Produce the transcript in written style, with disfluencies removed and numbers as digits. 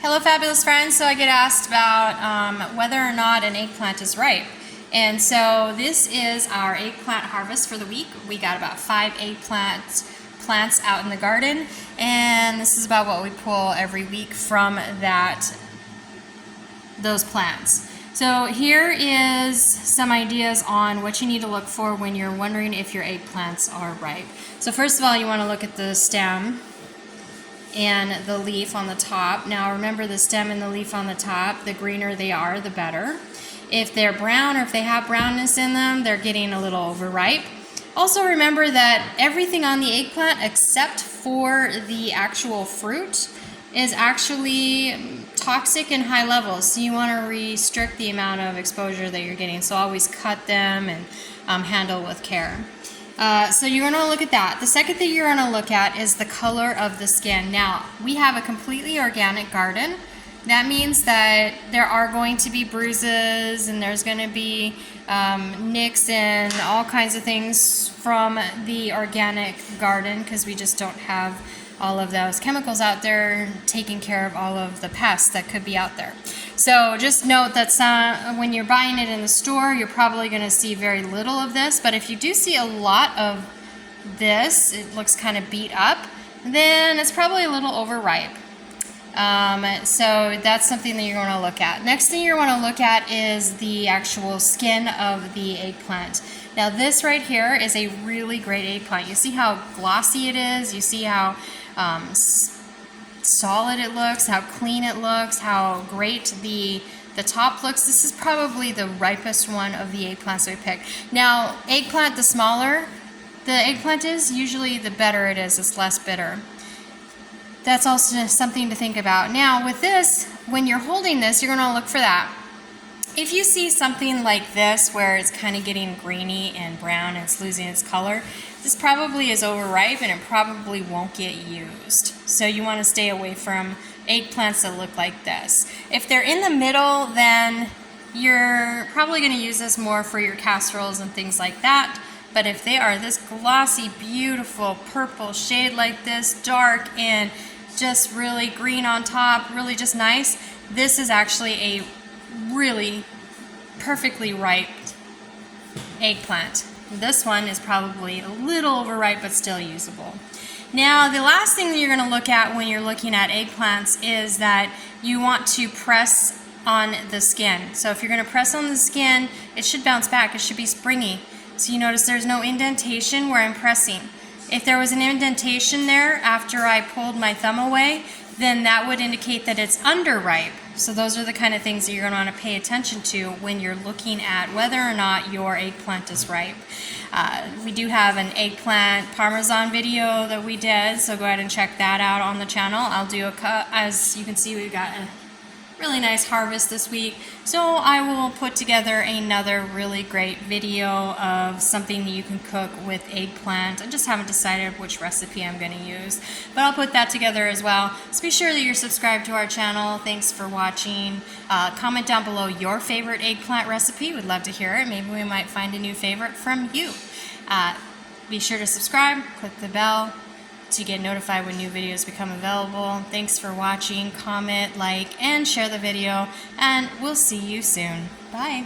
Hello fabulous friends. So I get asked about whether or not an eggplant is ripe. And so this is our eggplant harvest for the week. We got about 5 eggplant plants out in the garden, and this is about what we pull every week from those plants. So here is some ideas on what you need to look for when you're wondering if your eggplants are ripe. So first of all, you want to look at the stem and the leaf on the top. Now remember, the stem and the leaf on the top, the greener they are, the better. If they're brown or if they have brownness in them, they're getting a little overripe. Also remember that everything on the eggplant except for the actual fruit is actually toxic in high levels, so you want to restrict the amount of exposure that you're getting. So always cut them and handle with care. So you're going to look at that. The second thing you're going to look at is the color of the skin. Now, we have a completely organic garden. That means that there are going to be bruises and there's going to be nicks and all kinds of things from the organic garden, because we just don't have all of those chemicals out there taking care of all of the pests that could be out there. So just note that when you're buying it in the store, you're probably going to see very little of this, but if you do see a lot of this, it looks kind of beat up, then it's probably a little overripe. So that's something that you're going to look at. Next thing you're going to look at is the actual skin of the eggplant. Now this right here is a really great eggplant. You see how glossy it is, you see how solid it looks, how clean it looks, how great the top looks. This is probably the ripest one of the eggplants we picked. Now eggplant, the smaller the eggplant is, usually the better it is. It's less bitter. That's also something to think about. Now with this, when you're holding this, you're going to look for that. If you see something like this where it's kind of getting greeny and brown and it's losing its color, this probably is overripe and it probably won't get used. So you want to stay away from eggplants that look like this. If they're in the middle, then you're probably going to use this more for your casseroles and things like that. But if they are this glossy, beautiful purple shade like this, dark and just really green on top, really just nice, this is actually a really perfectly ripe eggplant. This one is probably a little overripe but still usable. Now the last thing that you're going to look at when you're looking at eggplants is that you want to press on the skin. So if you're going to press on the skin, it should bounce back. It should be springy. So you notice there's no indentation where I'm pressing. If there was an indentation there after I pulled my thumb away, then that would indicate that it's underripe. So those are the kind of things that you're going to want to pay attention to when you're looking at whether or not your eggplant is ripe. We do have an eggplant parmesan video that we did, so go ahead and check that out on the channel. I'll do a cut. As you can see, we've got a really nice harvest this week, so I will put together another really great video of something you can cook with eggplant. I just haven't decided which recipe I'm going to use, but I'll put that together as well. So be sure that you're subscribed to our channel. Thanks for watching. Comment down below your favorite eggplant recipe. We'd love to hear it. Maybe we might find a new favorite from you. Be sure to subscribe, click the bell to get notified when new videos become available. Thanks for watching. Comment, like, and share the video, and we'll see you soon. Bye.